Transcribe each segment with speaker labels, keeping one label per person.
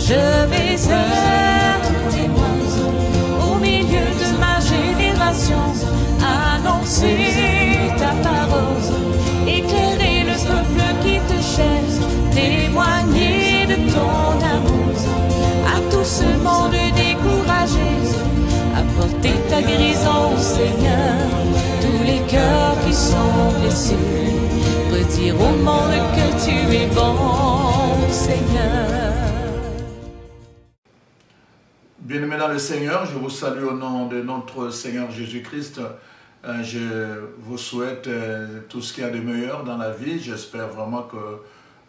Speaker 1: Je vais être témoin au milieu de ma génération, annoncer ta parole, éclairer le peuple qui te cherche, témoigner de ton amour à tout ce monde découragé, apporter ta guérison, Seigneur, tous les cœurs qui sont blessés, redire au monde que tu es bon, Seigneur.
Speaker 2: Bien-aimés dans le Seigneur, je vous salue au nom de notre Seigneur Jésus-Christ. Je vous souhaite tout ce qu'il y a de meilleur dans la vie. J'espère vraiment que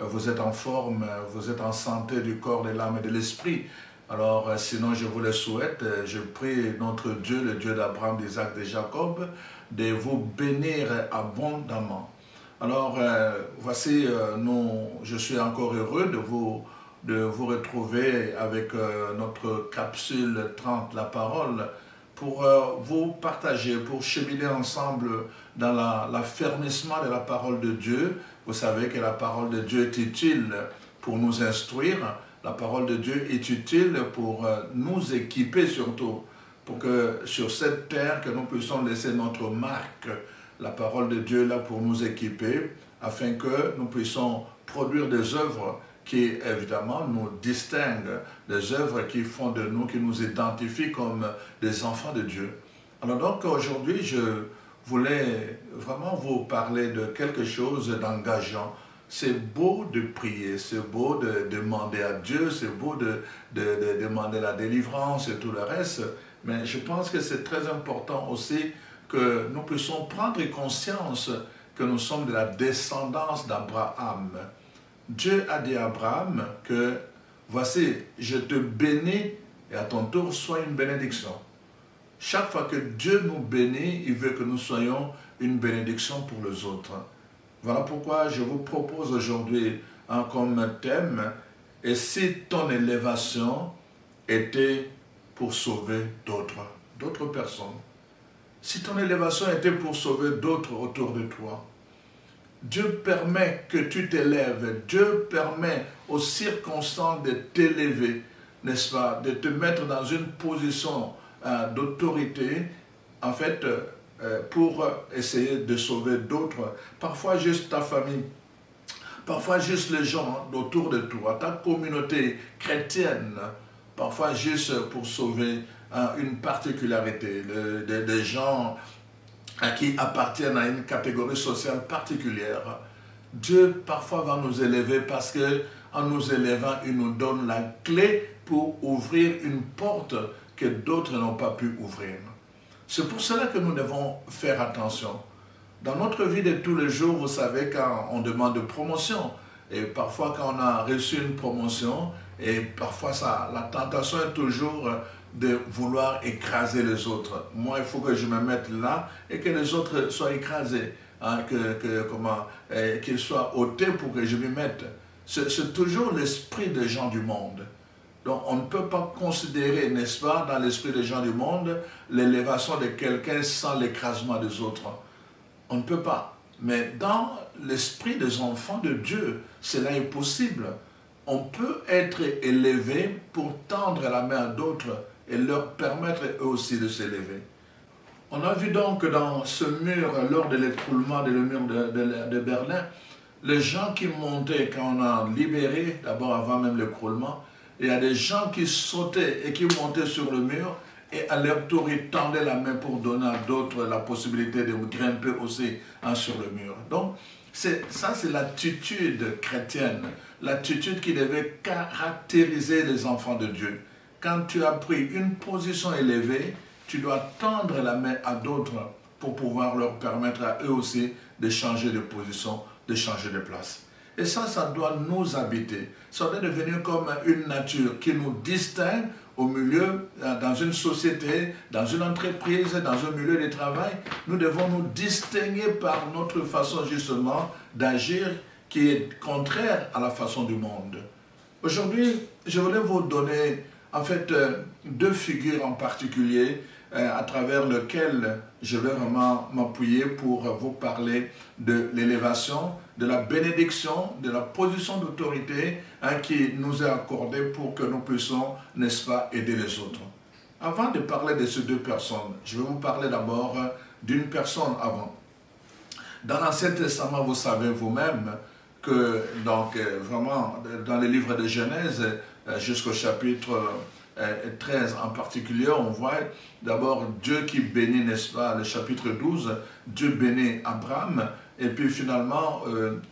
Speaker 2: vous êtes en forme, vous êtes en santé du corps, de l'âme et de l'esprit. Alors, sinon, je vous le souhaite. Je prie notre Dieu, le Dieu d'Abraham, d'Isaac, de Jacob, de vous bénir abondamment. Alors, voici, je suis encore heureux de vous retrouver avec notre capsule 30, la parole, pour vous partager, pour cheminer ensemble dans l'affermissement de la parole de Dieu. Vous savez que la parole de Dieu est utile pour nous instruire. La parole de Dieu est utile pour nous équiper surtout, pour que sur cette terre, que nous puissions laisser notre marque. La parole de Dieu est là pour nous équiper, afin que nous puissions produire des œuvres qui, évidemment, nous distinguent, des œuvres qui font de nous, qui nous identifient comme des enfants de Dieu. Alors donc, aujourd'hui, je voulais vraiment vous parler de quelque chose d'engageant. C'est beau de prier, c'est beau de demander à Dieu, c'est beau de demander la délivrance et tout le reste, mais je pense que c'est très important aussi que nous puissions prendre conscience que nous sommes de la descendance d'Abraham. Dieu a dit à Abraham que, voici, je te bénis et à ton tour, sois une bénédiction. Chaque fois que Dieu nous bénit, il veut que nous soyons une bénédiction pour les autres. Voilà pourquoi je vous propose aujourd'hui comme thème, et si ton élévation était pour sauver d'autres personnes. Si ton élévation était pour sauver d'autres autour de toi, Dieu permet que tu t'élèves, Dieu permet aux circonstances de t'élever, n'est-ce pas, de te mettre dans une position d'autorité, en fait, pour essayer de sauver d'autres, parfois juste ta famille, parfois juste les gens autour de toi, ta communauté chrétienne, parfois juste pour sauver une particularité, des gens qui appartiennent à une catégorie sociale particulière. Dieu parfois va nous élever parce qu'en nous élevant, il nous donne la clé pour ouvrir une porte que d'autres n'ont pas pu ouvrir. C'est pour cela que nous devons faire attention. Dans notre vie de tous les jours, vous savez, quand on demande de promotion, et parfois quand on a reçu une promotion, et parfois la tentation est toujours de vouloir écraser les autres. Moi, il faut que je me mette là et que les autres soient écrasés, hein, qu'ils soient ôtés pour que je m'y mette. C'est toujours l'esprit des gens du monde. Donc, on ne peut pas considérer, n'est-ce pas, dans l'esprit des gens du monde, l'élévation de quelqu'un sans l'écrasement des autres. On ne peut pas. Mais dans l'esprit des enfants de Dieu, cela est possible. On peut être élevé pour tendre la main à d'autres et leur permettre eux aussi de s'élever. On a vu donc dans ce mur, lors de l'écroulement du mur de Berlin, les gens qui montaient quand on a libéré, d'abord avant même l'écroulement, il y a des gens qui sautaient et qui montaient sur le mur et à leur tour ils tendaient la main pour donner à d'autres la possibilité de grimper aussi sur le mur. Donc ça c'est l'attitude chrétienne, l'attitude qui devait caractériser les enfants de Dieu. Quand tu as pris une position élevée, tu dois tendre la main à d'autres pour pouvoir leur permettre à eux aussi de changer de position, de changer de place. Et ça doit nous habiter. Ça doit devenir comme une nature qui nous distingue au milieu, dans une société, dans une entreprise, dans un milieu de travail. Nous devons nous distinguer par notre façon justement d'agir qui est contraire à la façon du monde. Aujourd'hui, je voulais vous donner en fait deux figures en particulier à travers lequel je vais vraiment m'appuyer pour vous parler de l'élévation, de la bénédiction, de la position d'autorité qui nous est accordée pour que nous puissions, n'est-ce pas, aider les autres. Avant de parler de ces deux personnes, je vais vous parler d'abord d'une personne avant. Dans l'Ancien Testament, vous savez vous-même que, donc, vraiment, dans le livre de Genèse, jusqu'au chapitre 13 en particulier, on voit d'abord Dieu qui bénit, n'est-ce pas, le chapitre 12, Dieu bénit Abraham, et puis finalement,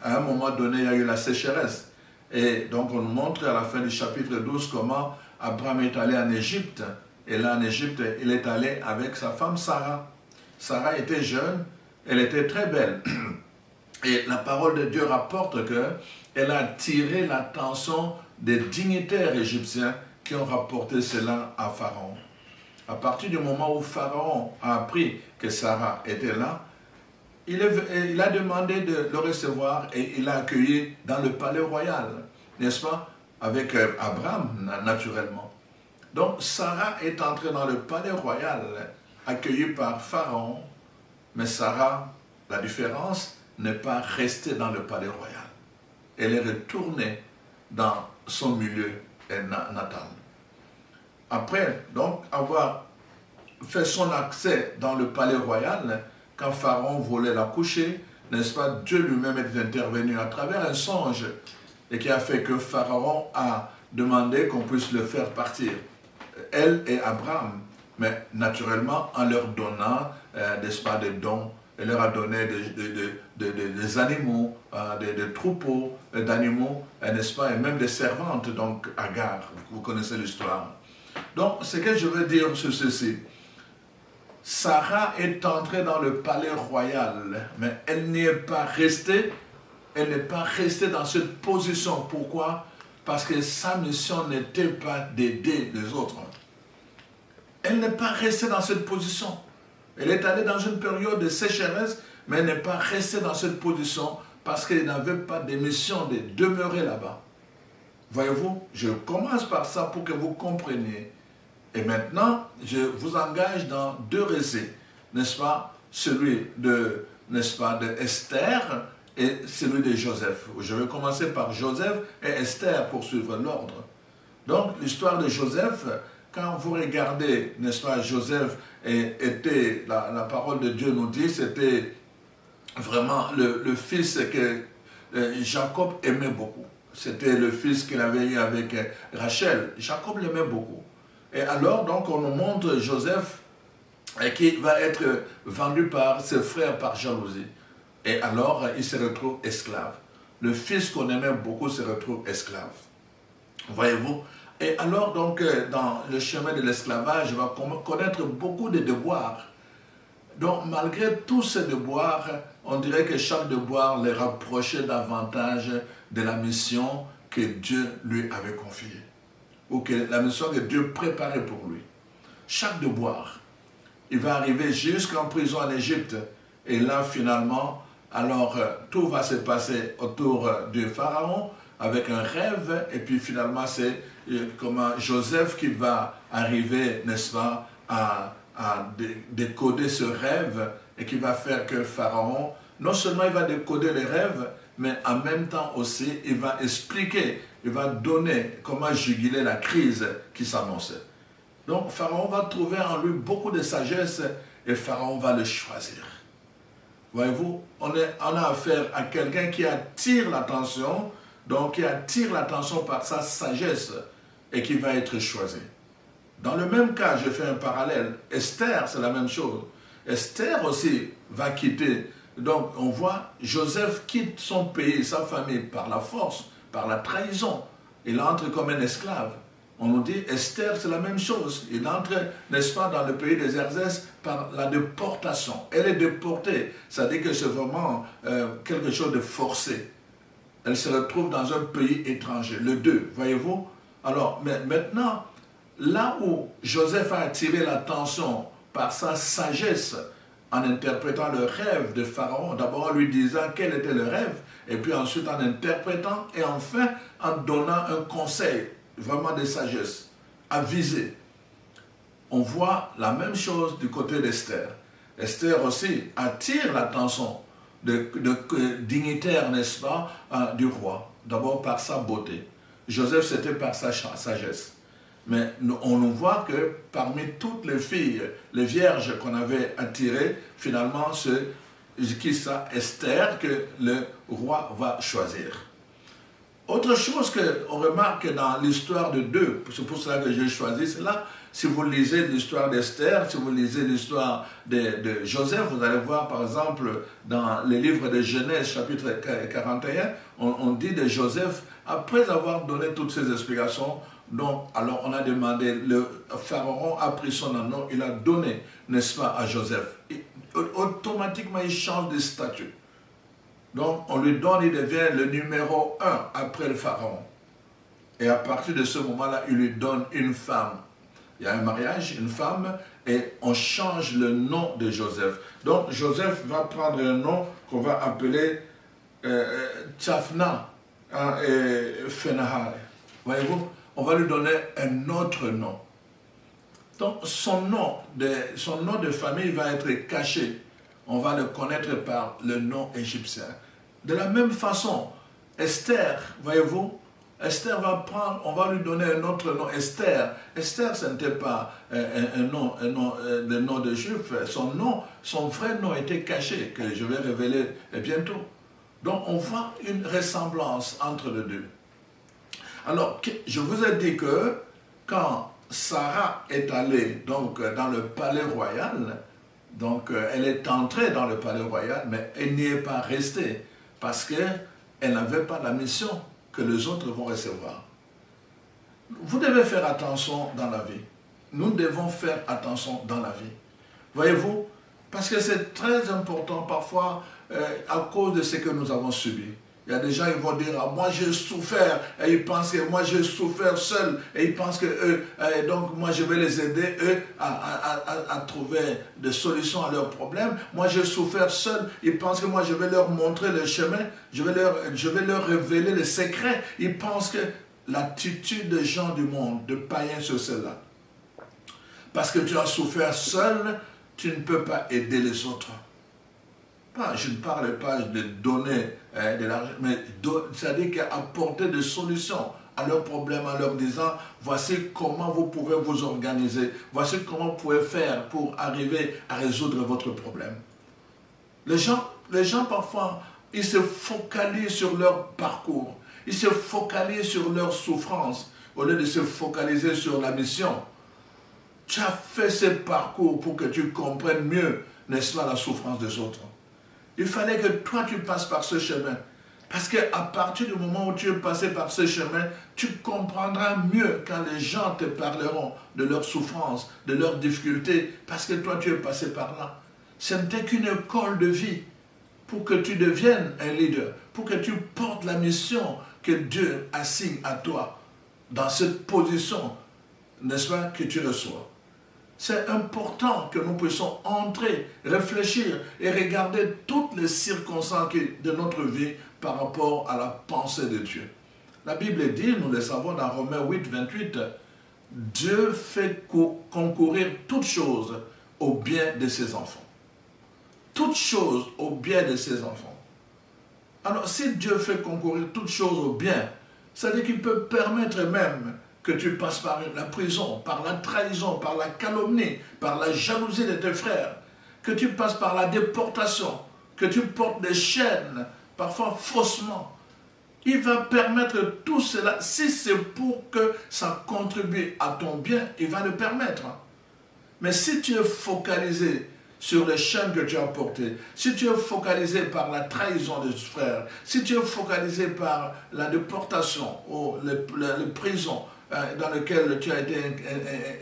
Speaker 2: à un moment donné, il y a eu la sécheresse. Et donc, on nous montre à la fin du chapitre 12 comment Abraham est allé en Égypte, et là en Égypte, il est allé avec sa femme Sarah. Sarah était jeune, elle était très belle. Et la parole de Dieu rapporte qu'elle a attiré l'attention des dignitaires égyptiens qui ont rapporté cela à Pharaon. À partir du moment où Pharaon a appris que Sarah était là, il a demandé de le recevoir et il l'a accueilli dans le palais royal, n'est-ce pas? Avec Abraham, naturellement. Donc Sarah est entrée dans le palais royal, accueillie par Pharaon, mais Sarah, la différence, n'est pas restée dans le palais royal. Elle est retournée dans son milieu natal. Après, donc, avoir fait son accès dans le palais royal, quand Pharaon voulait la coucher, n'est-ce pas, Dieu lui-même est intervenu à travers un songe et qui a fait que Pharaon a demandé qu'on puisse le faire partir, elle et Abraham, mais naturellement en leur donnant, n'est-ce pas, des dons. Elle leur a donné des animaux, des troupeaux d'animaux, n'est-ce pas, et même des servantes, donc Agar, vous connaissez l'histoire. Donc, ce que je veux dire sur ceci, Sarah est entrée dans le palais royal, mais elle n'y est pas restée, elle n'est pas restée dans cette position. Pourquoi? Parce que sa mission n'était pas d'aider les autres. Elle n'est pas restée dans cette position. Elle est allée dans une période de sécheresse, mais elle n'est pas restée dans cette position parce qu'elle n'avait pas de mission de demeurer là-bas. Voyez-vous, je commence par ça pour que vous compreniez. Et maintenant, je vous engage dans deux récits, n'est-ce pas? Celui de, n'est-ce pas, de Esther et celui de Joseph. Je vais commencer par Joseph et Esther pour suivre l'ordre. Donc, l'histoire de Joseph, quand vous regardez, n'est-ce pas, Joseph était, la parole de Dieu nous dit, c'était vraiment le fils que Jacob aimait beaucoup. C'était le fils qu'il avait eu avec Rachel. Jacob l'aimait beaucoup. Et alors, donc, on nous montre Joseph qui va être vendu par ses frères par jalousie. Et alors, il se retrouve esclave. Le fils qu'on aimait beaucoup se retrouve esclave. Voyez-vous? Et alors, donc, dans le chemin de l'esclavage, il va connaître beaucoup de devoirs. Donc, malgré tous ces devoirs, on dirait que chaque devoir les rapprochait davantage de la mission que Dieu lui avait confiée. Ou que la mission que Dieu préparait pour lui. Chaque devoir. Il va arriver jusqu'en prison en Égypte. Et là, finalement, alors, tout va se passer autour du Pharaon avec un rêve. Et puis, finalement, c'est comme Joseph qui va arriver, n'est-ce pas, à décoder ce rêve et qui va faire que Pharaon, non seulement il va décoder les rêves, mais en même temps aussi, il va expliquer, il va donner comment juguler la crise qui s'annonçait. Donc, Pharaon va trouver en lui beaucoup de sagesse et Pharaon va le choisir. Voyez-vous, on a affaire à quelqu'un qui attire l'attention, donc qui attire l'attention par sa sagesse et qui va être choisi. Dans le même cas, je fais un parallèle. Esther, c'est la même chose. Esther aussi va quitter. Donc, on voit, Joseph quitte son pays, sa famille, par la force, par la trahison. Il entre comme un esclave. On nous dit, Esther, c'est la même chose. Il entre, n'est-ce pas, dans le pays des Xerxès par la déportation. Elle est déportée. Ça dit que c'est vraiment quelque chose de forcé. Elle se retrouve dans un pays étranger. Le 2, voyez-vous? Alors, mais maintenant, là où Joseph a attiré l'attention par sa sagesse, en interprétant le rêve de Pharaon, d'abord en lui disant quel était le rêve, et puis ensuite en interprétant, et enfin en donnant un conseil, vraiment de sagesse, avisé. on voit la même chose du côté d'Esther. Esther aussi attire l'attention de dignitaires, n'est-ce pas, du roi. D'abord par sa beauté. Joseph, c'était par sa sagesse. Mais on voit que parmi toutes les filles, les vierges qu'on avait attirées, finalement, c'est Esther que le roi va choisir. Autre chose qu'on remarque dans l'histoire de deux, c'est pour cela que j'ai choisi cela, si vous lisez l'histoire d'Esther, si vous lisez l'histoire de Joseph, vous allez voir par exemple dans les livres de Genèse chapitre 41, on dit de Joseph, après avoir donné toutes ces explications, donc alors on a demandé, le pharaon a pris son nom, il a donné, n'est-ce pas, à Joseph. Et automatiquement il change de statut. Donc on lui donne, il devient le numéro 1 après le pharaon. Et à partir de ce moment-là, il lui donne une femme. Il y a un mariage, une femme, et on change le nom de Joseph. Donc Joseph va prendre un nom qu'on va appeler Tchaphna et Phenahar. Voyez-vous, on va lui donner un autre nom. Donc son nom de famille va être caché. On va le connaître par le nom égyptien. De la même façon, Esther, voyez-vous, Esther va prendre, on va lui donner un autre nom, Esther. Esther, ce n'était pas le nom de juif. Son vrai nom était caché, que je vais révéler bientôt. Donc, on voit une ressemblance entre les deux. Alors, je vous ai dit que quand Sarah est allée donc, dans le palais royal, donc elle est entrée dans le palais royal, mais elle n'y est pas restée parce qu'elle n'avait pas la mission que les autres vont recevoir. Vous devez faire attention dans la vie. Nous devons faire attention dans la vie. Voyez-vous, parce que c'est très important parfois à cause de ce que nous avons subi. Il y a des gens qui vont dire, ah, moi j'ai souffert, et ils pensent que moi j'ai souffert seul, et ils pensent que eux, donc moi je vais les aider, eux, à trouver des solutions à leurs problèmes. Moi j'ai souffert seul, ils pensent que moi je vais leur montrer le chemin, je vais leur révéler les secrets. Ils pensent que l'attitude des gens du monde, de païens sur cela, parce que tu as souffert seul, tu ne peux pas aider les autres. Je ne parle pas de donner de l'argent, mais c'est-à-dire qu'apporter des solutions à leurs problèmes, en leur disant, voici comment vous pouvez vous organiser, voici comment vous pouvez faire pour arriver à résoudre votre problème. Les gens parfois, ils se focalisent sur leur parcours, ils se focalisent sur leur souffrance, au lieu de se focaliser sur la mission. Tu as fait ce parcours pour que tu comprennes mieux, n'est-ce pas, la souffrance des autres. Il fallait que toi, tu passes par ce chemin. Parce qu'à partir du moment où tu es passé par ce chemin, tu comprendras mieux quand les gens te parleront de leurs souffrances, de leurs difficultés, parce que toi, tu es passé par là. Ce n'était qu'une école de vie pour que tu deviennes un leader, pour que tu portes la mission que Dieu assigne à toi dans cette position, n'est-ce pas, que tu reçois. C'est important que nous puissions entrer, réfléchir et regarder toutes les circonstances de notre vie par rapport à la pensée de Dieu. La Bible dit, nous le savons dans Romains 8, 28, Dieu fait concourir toutes choses au bien de ses enfants. Toutes choses au bien de ses enfants. Alors, si Dieu fait concourir toutes choses au bien, ça veut dire qu'il peut permettre même que tu passes par la prison, par la trahison, par la calomnie, par la jalousie de tes frères, que tu passes par la déportation, que tu portes des chaînes, parfois faussement. Il va permettre tout cela, si c'est pour que ça contribue à ton bien, il va le permettre. Mais si tu es focalisé sur les chaînes que tu as portées, si tu es focalisé par la trahison de tes frères, si tu es focalisé par la déportation ou les prisons, dans lequel tu as été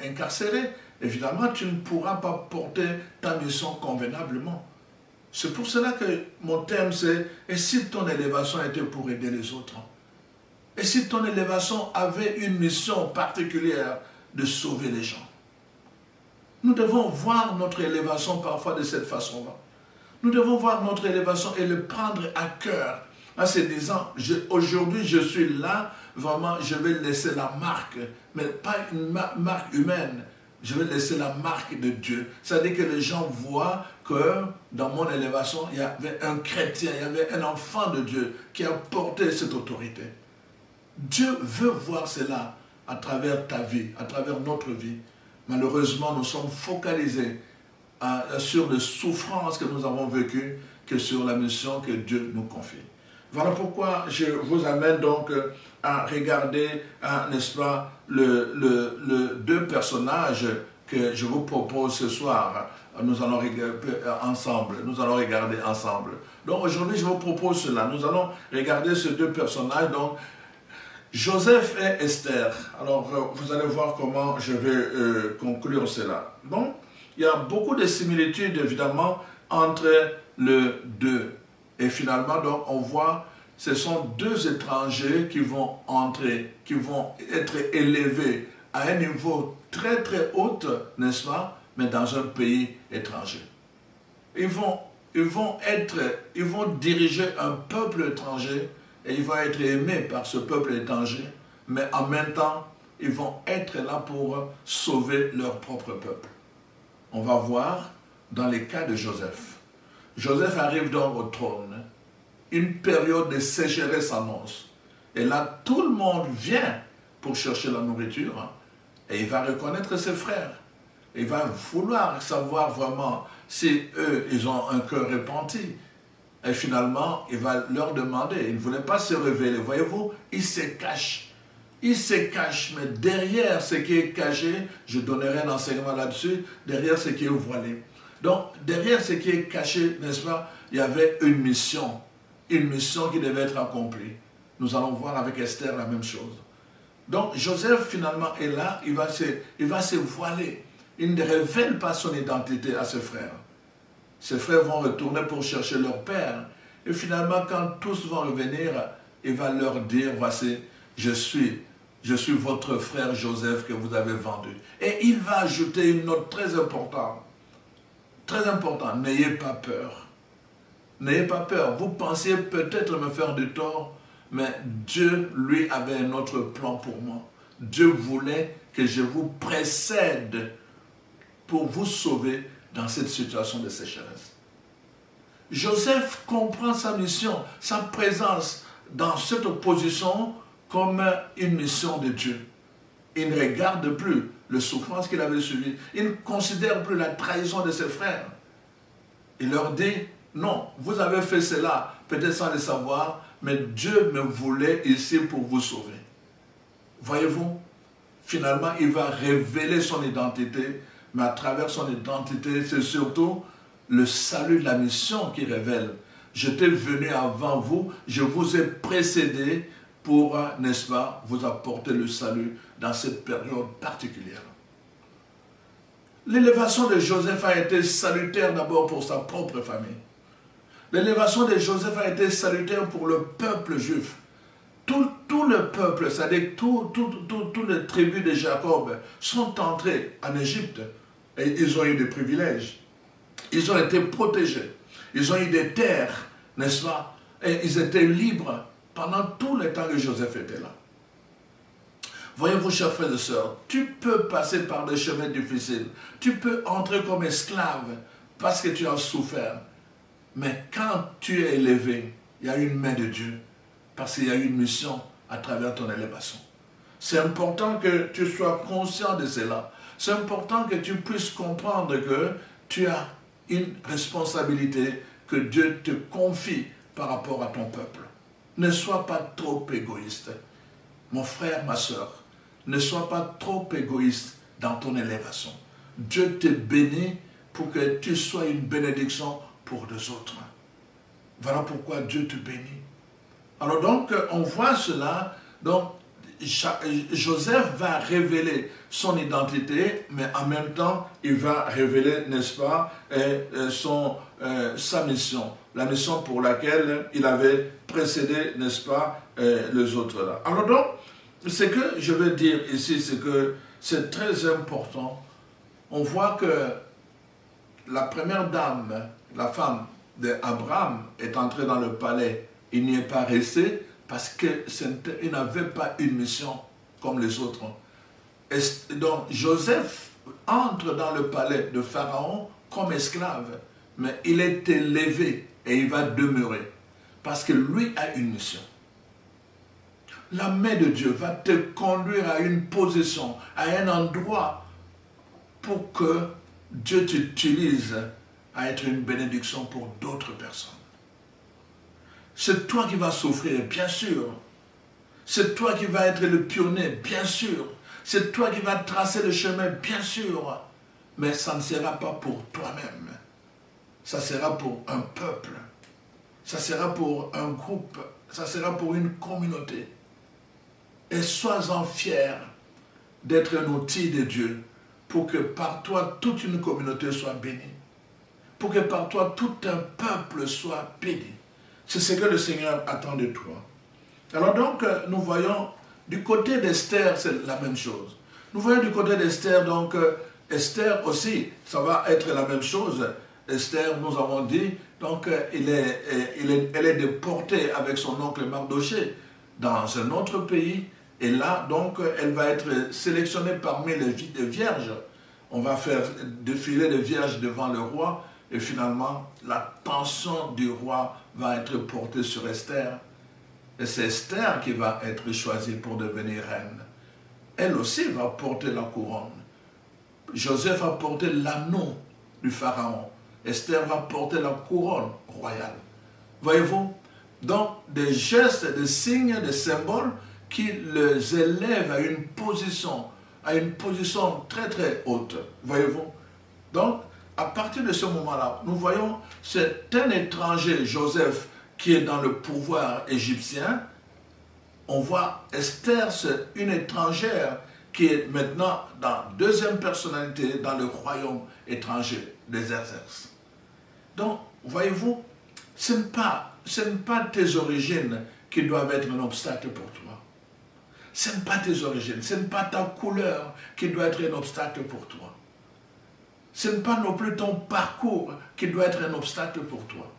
Speaker 2: incarcéré, évidemment, tu ne pourras pas porter ta mission convenablement. C'est pour cela que mon thème c'est « Et si ton élévation était pour aider les autres ?» Et si ton élévation avait une mission particulière de sauver les gens? Nous devons voir notre élévation parfois de cette façon-là. Nous devons voir notre élévation et le prendre à cœur, en se disant, aujourd'hui je suis là, vraiment je vais laisser la marque, mais pas une marque humaine, Je vais laisser la marque de Dieu. C'est-à-dire que les gens voient que dans mon élévation, il y avait un chrétien, il y avait un enfant de Dieu qui a porté cette autorité. Dieu veut voir cela à travers ta vie, à travers notre vie. Malheureusement, nous sommes focalisés sur les souffrances que nous avons vécues que sur la mission que Dieu nous confie. Voilà pourquoi je vous amène donc à regarder, n'est-ce pas, les deux personnages que je vous propose ce soir. Nous allons regarder ensemble. Donc aujourd'hui, je vous propose cela. Nous allons regarder ces deux personnages, donc Joseph et Esther. Alors, vous allez voir comment je vais conclure cela. Donc, il y a beaucoup de similitudes, évidemment, entre les deux. Et finalement, donc, on voit, ce sont deux étrangers qui vont entrer, qui vont être élevés à un niveau très très haut, n'est-ce pas, mais dans un pays étranger. Ils vont diriger un peuple étranger et ils vont être aimés par ce peuple étranger, mais en même temps, ils vont être là pour sauver leur propre peuple. On va voir dans les cas de Joseph. Joseph arrive donc au trône. Une période de sécheresse s'annonce. Et là, tout le monde vient pour chercher la nourriture. Et il va reconnaître ses frères. Il va vouloir savoir vraiment si eux, ils ont un cœur repenti. Et finalement, il va leur demander. Il ne voulait pas se révéler. Voyez-vous, il se cache. Il se cache, mais derrière ce qui est caché, je donnerai un enseignement là-dessus, derrière ce qui est voilé. Donc, derrière ce qui est caché, n'est-ce pas, il y avait une mission qui devait être accomplie. Nous allons voir avec Esther la même chose. Donc, Joseph, finalement, est là, il va se voiler. Il ne révèle pas son identité à ses frères. Ses frères vont retourner pour chercher leur père. Et finalement, quand tous vont revenir, il va leur dire, voici, je suis votre frère Joseph que vous avez vendu. Et il va ajouter une note très importante. Très importante, n'ayez pas peur. N'ayez pas peur. Vous pensiez peut-être me faire du tort, mais Dieu, lui, avait un autre plan pour moi. Dieu voulait que je vous précède pour vous sauver dans cette situation de sécheresse. Joseph comprend sa mission, sa présence dans cette opposition comme une mission de Dieu. Il ne regarde plus les souffrances qu'il avait subies. Il ne considère plus la trahison de ses frères. Il leur dit, non, vous avez fait cela, peut-être sans le savoir, mais Dieu me voulait ici pour vous sauver. Voyez-vous, finalement, il va révéler son identité, mais à travers son identité, c'est surtout le salut de la mission qui révèle. J'étais venu avant vous, je vous ai précédé pour, n'est-ce pas, vous apporter le salut dans cette période particulière. L'élévation de Joseph a été salutaire d'abord pour sa propre famille. L'élévation de Joseph a été salutaire pour le peuple juif. Tout le peuple, c'est-à-dire toutes les tribus de Jacob sont entrés en Égypte et ils ont eu des privilèges. Ils ont été protégés. Ils ont eu des terres, n'est-ce pas? Et ils étaient libres pendant tout le temps que Joseph était là. Voyez-vous, chers frères et sœurs, tu peux passer par des chemins difficiles. Tu peux entrer comme esclave parce que tu as souffert. Mais quand tu es élevé, il y a une main de Dieu. Parce qu'il y a une mission à travers ton élévation. C'est important que tu sois conscient de cela. C'est important que tu puisses comprendre que tu as une responsabilité que Dieu te confie par rapport à ton peuple. Ne sois pas trop égoïste. Mon frère, ma soeur, ne sois pas trop égoïste dans ton élévation. Dieu te bénit pour que tu sois une bénédiction pour les autres. Voilà pourquoi Dieu te bénit. Alors donc, on voit cela. Donc, Joseph va révéler son identité, mais en même temps, il va révéler, n'est-ce pas, sa mission. La mission pour laquelle il avait précédé, n'est-ce pas, les autres là. Alors donc, ce que je veux dire ici, c'est que c'est très important. On voit que la première dame, la femme d'Abraham, est entrée dans le palais. Il n'y est pas resté parce qu'il n'avait pas une mission comme les autres. Et donc Joseph entre dans le palais de Pharaon comme esclave, mais il est élevé et il va demeurer parce que lui a une mission. La main de Dieu va te conduire à une position, à un endroit pour que Dieu t'utilise à être une bénédiction pour d'autres personnes. C'est toi qui vas souffrir, bien sûr. C'est toi qui vas être le pionnier, bien sûr. C'est toi qui vas tracer le chemin, bien sûr. Mais ça ne sera pas pour toi-même. Ça sera pour un peuple. Ça sera pour un groupe. Ça sera pour une communauté. Et sois-en fier d'être un outil de Dieu pour que par toi, toute une communauté soit bénie. Pour que par toi, tout un peuple soit béni. C'est ce que le Seigneur attend de toi. Alors donc, nous voyons, du côté d'Esther, c'est la même chose. Nous voyons du côté d'Esther, donc, Esther aussi, ça va être la même chose. Esther, nous avons dit, donc, elle est déportée avec son oncle Mardoché dans un autre pays. Et là, donc, elle va être sélectionnée parmi les vierges. On va faire défiler les vierges devant le roi. Et finalement, l'attention du roi va être portée sur Esther. Et c'est Esther qui va être choisie pour devenir reine. Elle aussi va porter la couronne. Joseph va porter l'anneau du pharaon. Esther va porter la couronne royale. Voyez-vous? Donc, des gestes, des signes, des symboles qui les élèvent à une position très très haute. Voyez-vous? Donc, à partir de ce moment-là, nous voyons, c'est un étranger, Joseph, qui est dans le pouvoir égyptien. On voit Esther, c'est une étrangère qui est maintenant dans deuxième personnalité dans le royaume étranger des Xerxès. Donc, voyez-vous, ce n'est pas tes origines qui doivent être un obstacle pour toi. Ce n'est pas tes origines, ce n'est pas ta couleur qui doit être un obstacle pour toi. Ce n'est pas non plus ton parcours qui doit être un obstacle pour toi.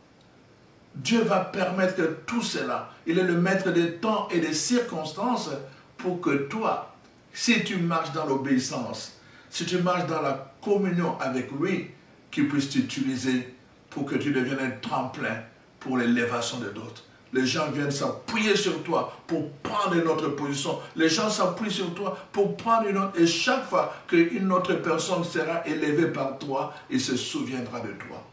Speaker 2: Dieu va permettre que tout cela, il est le maître des temps et des circonstances pour que toi, si tu marches dans l'obéissance, si tu marches dans la communion avec lui, qu'il puisse t'utiliser pour que tu deviennes un tremplin pour l'élévation de d'autres. Les gens viennent s'appuyer sur toi pour prendre une autre position. Les gens s'appuient sur toi pour prendre une autre. Et chaque fois qu'une autre personne sera élevée par toi, il se souviendra de toi.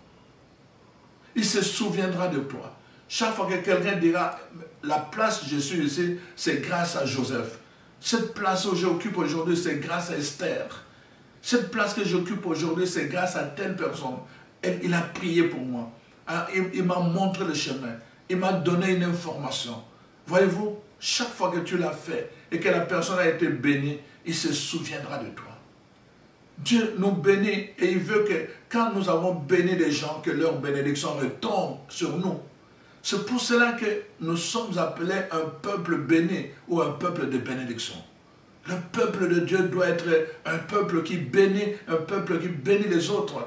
Speaker 2: Il se souviendra de toi. Chaque fois que quelqu'un dira, la place où je suis ici, c'est grâce à Joseph. Cette place où j'occupe aujourd'hui, c'est grâce à Esther. Cette place que j'occupe aujourd'hui, c'est grâce à telle personne. Il a prié pour moi. Il m'a montré le chemin. Il m'a donné une information. Voyez-vous, chaque fois que tu l'as fait et que la personne a été bénie, il se souviendra de toi. Dieu nous bénit et il veut que quand nous avons béni des gens, que leur bénédiction retombe sur nous. C'est pour cela que nous sommes appelés un peuple béni ou un peuple de bénédiction. Le peuple de Dieu doit être un peuple qui bénit les autres,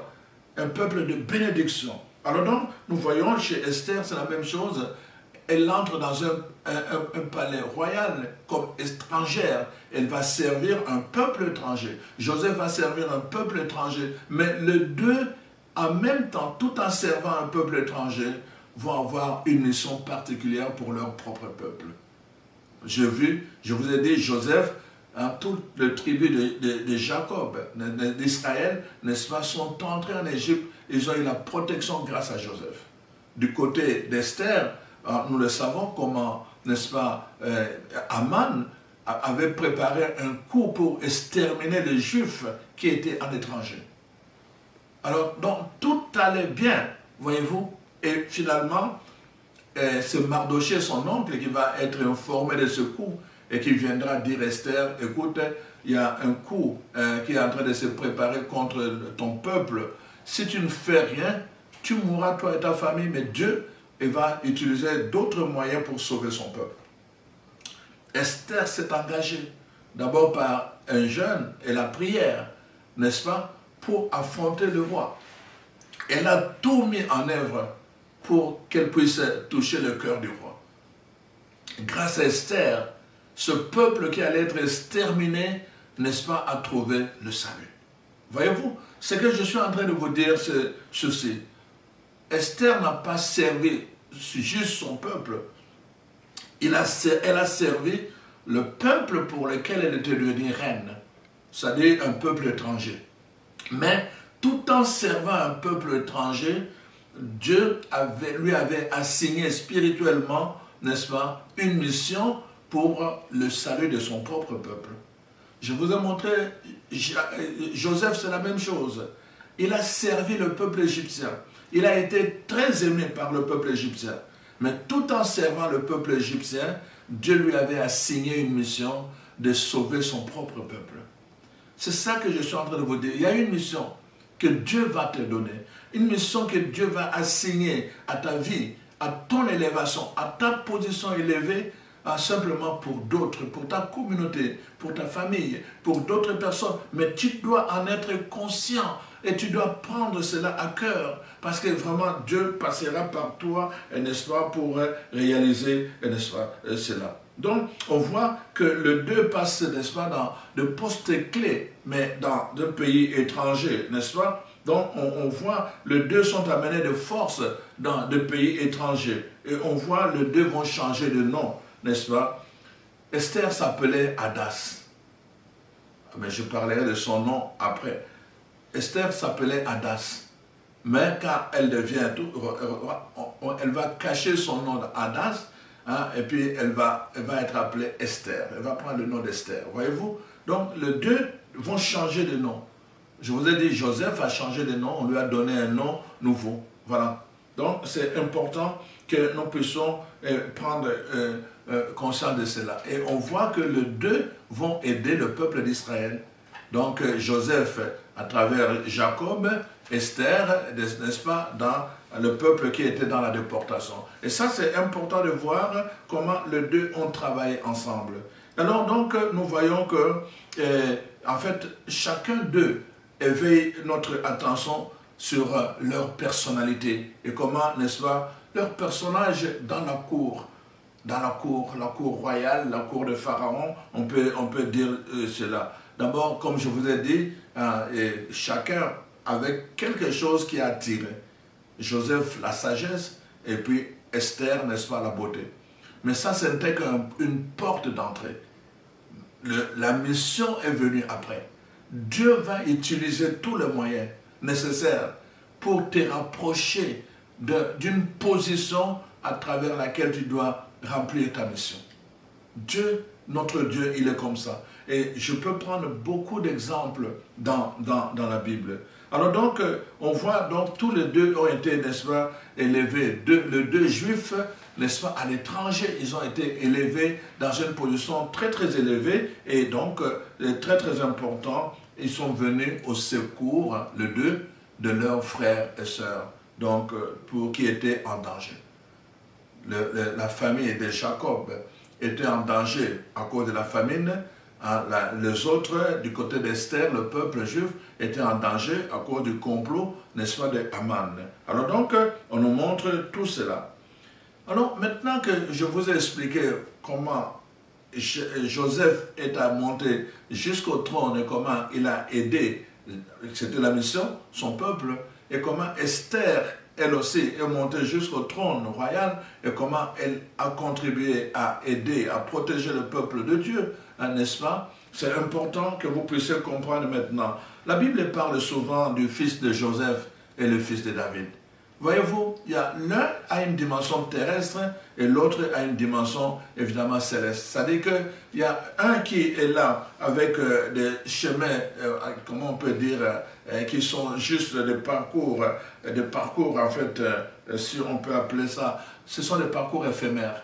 Speaker 2: un peuple de bénédiction. Alors donc, nous voyons chez Esther, c'est la même chose. Elle entre dans un palais royal comme étrangère. Elle va servir un peuple étranger. Joseph va servir un peuple étranger. Mais les deux, en même temps, tout en servant un peuple étranger, vont avoir une mission particulière pour leur propre peuple. Je vous ai dit, Joseph, toutes les tribus de Jacob, d'Israël, n'est-ce pas, sont entrés en Égypte. Ils ont eu la protection grâce à Joseph. Du côté d'Esther, nous le savons comment, n'est-ce pas, Aman avait préparé un coup pour exterminer les Juifs qui étaient en étranger. Alors, donc, tout allait bien, voyez-vous, et finalement, c'est Mardoché, son oncle, qui va être informé de ce coup et qui viendra dire à Esther, écoute, il y a un coup qui est en train de se préparer contre ton peuple. Si tu ne fais rien, tu mourras toi et ta famille, mais Dieu va utiliser d'autres moyens pour sauver son peuple. Esther s'est engagée d'abord par un jeûne et la prière, n'est-ce pas, pour affronter le roi. Elle a tout mis en œuvre pour qu'elle puisse toucher le cœur du roi. Grâce à Esther, ce peuple qui allait être exterminé, n'est-ce pas, a trouvé le salut. Voyez-vous, ce que je suis en train de vous dire, c'est ceci. Esther n'a pas servi juste son peuple. Elle a servi le peuple pour lequel elle était devenue reine, c'est-à-dire un peuple étranger. Mais tout en servant un peuple étranger, Dieu lui avait assigné spirituellement, n'est-ce pas, une mission pour le salut de son propre peuple. Je vous ai montré, Joseph, c'est la même chose. Il a servi le peuple égyptien. Il a été très aimé par le peuple égyptien. Mais tout en servant le peuple égyptien, Dieu lui avait assigné une mission de sauver son propre peuple. C'est ça que je suis en train de vous dire. Il y a une mission que Dieu va te donner. Une mission que Dieu va assigner à ta vie, à ton élévation, à ta position élevée, simplement pour d'autres, pour ta communauté, pour ta famille, pour d'autres personnes. Mais tu dois en être conscient et tu dois prendre cela à cœur parce que vraiment Dieu passera par toi, n'est-ce pas, pour réaliser, n'est-ce pas, cela. Donc, on voit que le 2 passe, n'est-ce pas, dans de postes clés, mais dans un pays étranger, n'est-ce pas? Donc, on voit le 2 sont amenés de force dans des pays étrangers. Et on voit le 2 vont changer de nom, n'est-ce pas? Esther s'appelait Hadas. Mais je parlerai de son nom après. Esther s'appelait Hadas. Mais quand elle devient tout, elle va cacher son nom d'Hadas, hein, et puis elle va être appelée Esther. Elle va prendre le nom d'Esther. Voyez-vous? Donc, les 2 vont changer de nom. Je vous ai dit, Joseph a changé de nom, on lui a donné un nom nouveau. Voilà. Donc, c'est important que nous puissions prendre conscience de cela. Et on voit que les 2 vont aider le peuple d'Israël. Donc, Joseph, à travers Jacob, Esther, n'est-ce pas, dans le peuple qui était dans la déportation. Et ça, c'est important de voir comment les 2 ont travaillé ensemble. Alors, donc, nous voyons que, en fait, chacun d'eux éveille notre attention sur leur personnalité et comment, n'est-ce pas, leur personnage dans la cour, la cour royale, la cour de Pharaon, on peut dire cela. D'abord, comme je vous ai dit, chacun avec quelque chose qui a attiré. Joseph, la sagesse, et puis Esther, n'est-ce pas, la beauté. Mais ça, ce n'était qu'une porte d'entrée. La mission est venue après. Dieu va utiliser tous les moyens nécessaires pour te rapprocher d'une position à travers laquelle tu dois remplir ta mission. Dieu, notre Dieu, il est comme ça. Et je peux prendre beaucoup d'exemples dans la Bible. Alors donc, on voit donc tous les 2 ont été, n'est-ce pas, élevés. Les 2 juifs, n'est-ce pas, à l'étranger, ils ont été élevés dans une position très très élevée. Et donc, très très important, ils sont venus au secours, les 2, de leurs frères et sœurs, donc pour qui étaient en danger. La famille de Jacob était en danger à cause de la famine. Les autres, du côté d'Esther, le peuple juif, était en danger à cause du complot, n'est-ce pas, de Haman. Alors donc, on nous montre tout cela. Alors, maintenant que je vous ai expliqué comment Joseph est monté jusqu'au trône et comment il a aidé, c'était la mission, son peuple, et comment Esther, elle aussi, est montée jusqu'au trône royal, et comment elle a contribué à aider, à protéger le peuple de Dieu, n'est-ce pas? C'est important que vous puissiez comprendre maintenant. La Bible parle souvent du fils de Joseph et le fils de David. Voyez-vous, l'un a une dimension terrestre et l'autre a une dimension évidemment céleste. C'est-à-dire qu'il y a un qui est là avec des chemins, comment on peut dire, qui sont juste des parcours en fait, si on peut appeler ça, ce sont des parcours éphémères.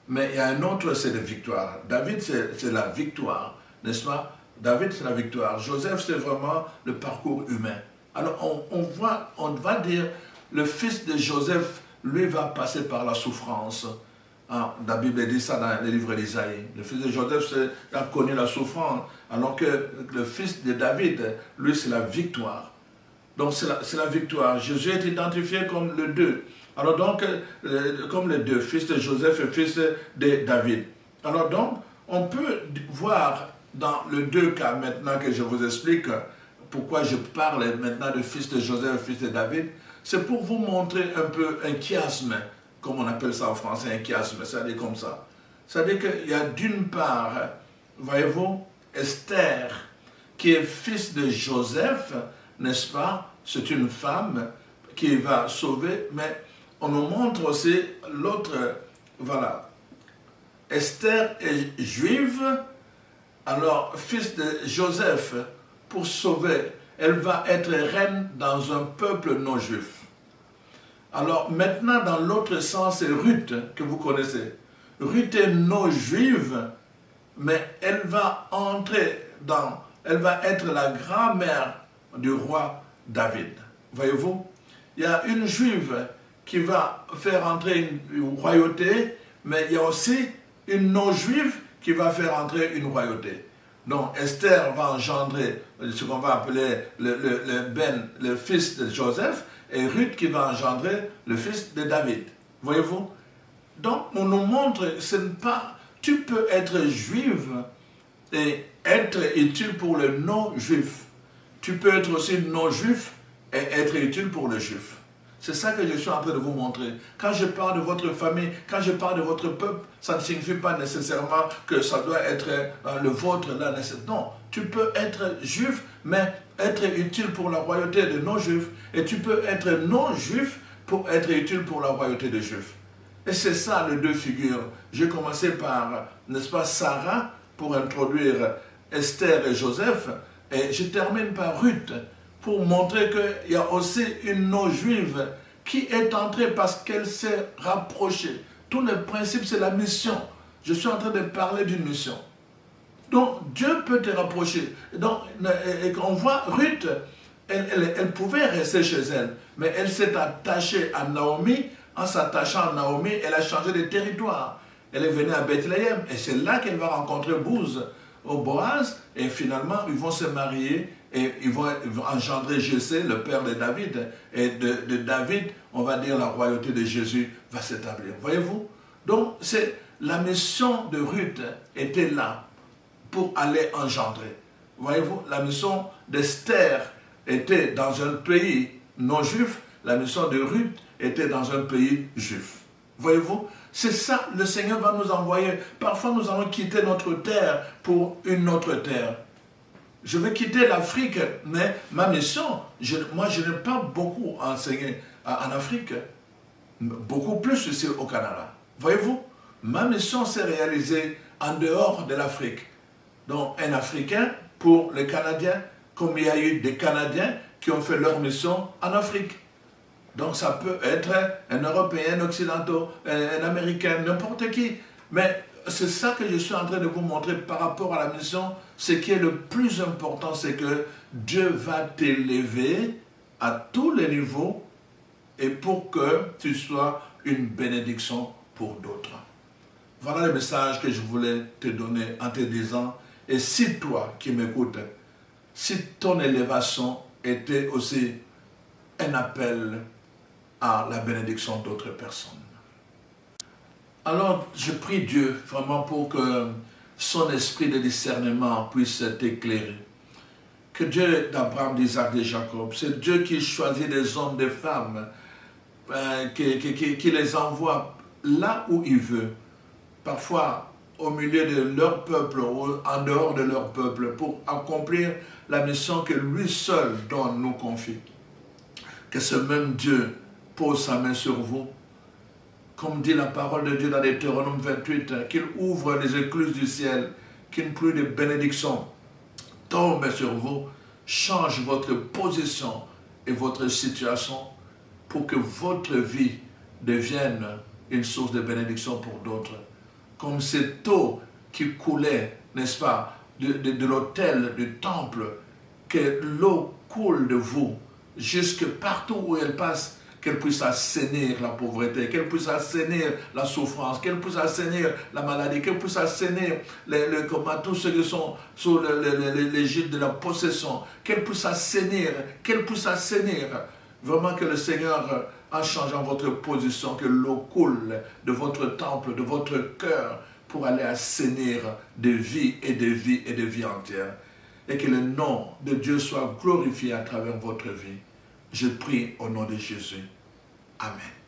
Speaker 2: Mais il y a un autre, c'est des victoires. David, c'est la victoire, n'est-ce pas? David, c'est la victoire. Joseph, c'est vraiment le parcours humain. Alors, on va dire, le fils de Joseph, lui, va passer par la souffrance. Ah, la Bible dit ça dans le livre d'Isaïe. Le fils de Joseph a connu la souffrance, alors que le fils de David, lui, c'est la victoire. Donc, c'est la victoire. Jésus est identifié comme le 2. Alors donc, comme les 2, fils de Joseph et fils de David. Alors donc, on peut voir dans les 2 cas maintenant que je vous explique pourquoi je parle maintenant de fils de Joseph, fils de David, c'est pour vous montrer un peu un chiasme, comme on appelle ça en français, un chiasme, c'est-à-dire comme ça. C'est-à-dire qu'il y a d'une part, voyez-vous, Esther, qui est fils de Joseph, n'est-ce pas? C'est une femme qui va sauver, mais on nous montre aussi l'autre, voilà. Esther est juive, alors fils de Joseph, pour sauver, elle va être reine dans un peuple non juif. Alors maintenant, dans l'autre sens, c'est Ruth que vous connaissez. Ruth est non juive, mais elle va entrer dans, elle va être la grand-mère du roi David. Voyez-vous, il y a une juive qui va faire entrer une royauté, mais il y a aussi une non-juive qui va faire entrer une royauté. Donc Esther va engendrer ce qu'on va appeler le fils de Joseph, et Ruth qui va engendrer le fils de David. Voyez-vous? Donc on nous montre, ce n'est pas, tu peux être juive et être utile pour le non-juif. Tu peux être aussi non-juif et être utile pour le juif. C'est ça que je suis en train de vous montrer. Quand je parle de votre famille, quand je parle de votre peuple, ça ne signifie pas nécessairement que ça doit être le vôtre là. Non, tu peux être juif, mais être utile pour la royauté de non-juifs. Et tu peux être non-juif pour être utile pour la royauté des juifs. Et c'est ça les deux figures. J'ai commencé par, n'est-ce pas, Sarah, pour introduire Esther et Joseph. Et je termine par Ruth, pour montrer qu'il y a aussi une non-juive qui est entrée parce qu'elle s'est rapprochée. Tout le principe, c'est la mission. Je suis en train de parler d'une mission. Donc, Dieu peut te rapprocher. Donc, et on voit Ruth, elle pouvait rester chez elle, mais elle s'est attachée à Naomi. En s'attachant à Naomi, elle a changé de territoire. Elle est venue à Bethléem, et c'est là qu'elle va rencontrer Boaz, et finalement, ils vont se marier, et ils vont engendrer Jessé, le père de David. Et de David, on va dire, la royauté de Jésus va s'établir. Voyez-vous? Donc, la mission de Ruth était là pour aller engendrer. Voyez-vous? La mission d'Esther était dans un pays non juif. La mission de Ruth était dans un pays juif. Voyez-vous? C'est ça, le Seigneur va nous envoyer. Parfois, nous allons quitter notre terre pour une autre terre. Je vais quitter l'Afrique, mais ma mission, moi, je n'ai pas beaucoup enseigné en Afrique. Beaucoup plus ici au Canada. Voyez-vous? Ma mission s'est réalisée en dehors de l'Afrique. Donc, un Africain pour les Canadiens, comme il y a eu des Canadiens qui ont fait leur mission en Afrique. Donc ça peut être un Européen, un Occidental, un Américain, n'importe qui. Mais c'est ça que je suis en train de vous montrer par rapport à la mission. Ce qui est le plus important, c'est que Dieu va t'élever à tous les niveaux et pour que tu sois une bénédiction pour d'autres. Voilà le message que je voulais te donner en te disant, et si toi qui m'écoutes, si ton élévation était aussi un appel à la bénédiction d'autres personnes. Alors, je prie Dieu vraiment pour que son esprit de discernement puisse t'éclairer. Que Dieu d'Abraham, d'Isaac, de Jacob, c'est Dieu qui choisit des hommes, des femmes, qui les envoie là où il veut, parfois au milieu de leur peuple ou en dehors de leur peuple, pour accomplir la mission que lui seul nous confie. Que ce même Dieu pose sa main sur vous, comme dit la parole de Dieu dans Deutéronome 28, qu'il ouvre les écluses du ciel, qu'une pluie de bénédiction tombe sur vous, change votre position et votre situation pour que votre vie devienne une source de bénédiction pour d'autres. Comme cette eau qui coulait, n'est-ce pas, de l'autel, du temple, que l'eau coule de vous, jusque partout où elle passe, qu'elle puisse assainir la pauvreté, qu'elle puisse assainir la souffrance, qu'elle puisse assainir la maladie, qu'elle puisse assainir tous ceux qui sont sous l'égide de la possession, qu'elle puisse assainir, vraiment que le Seigneur, en changeant votre position, que l'eau coule de votre temple, de votre cœur, pour aller assainir de vie et de vie et de vie entière. et que le nom de Dieu soit glorifié à travers votre vie. Je prie au nom de Jésus. Amen.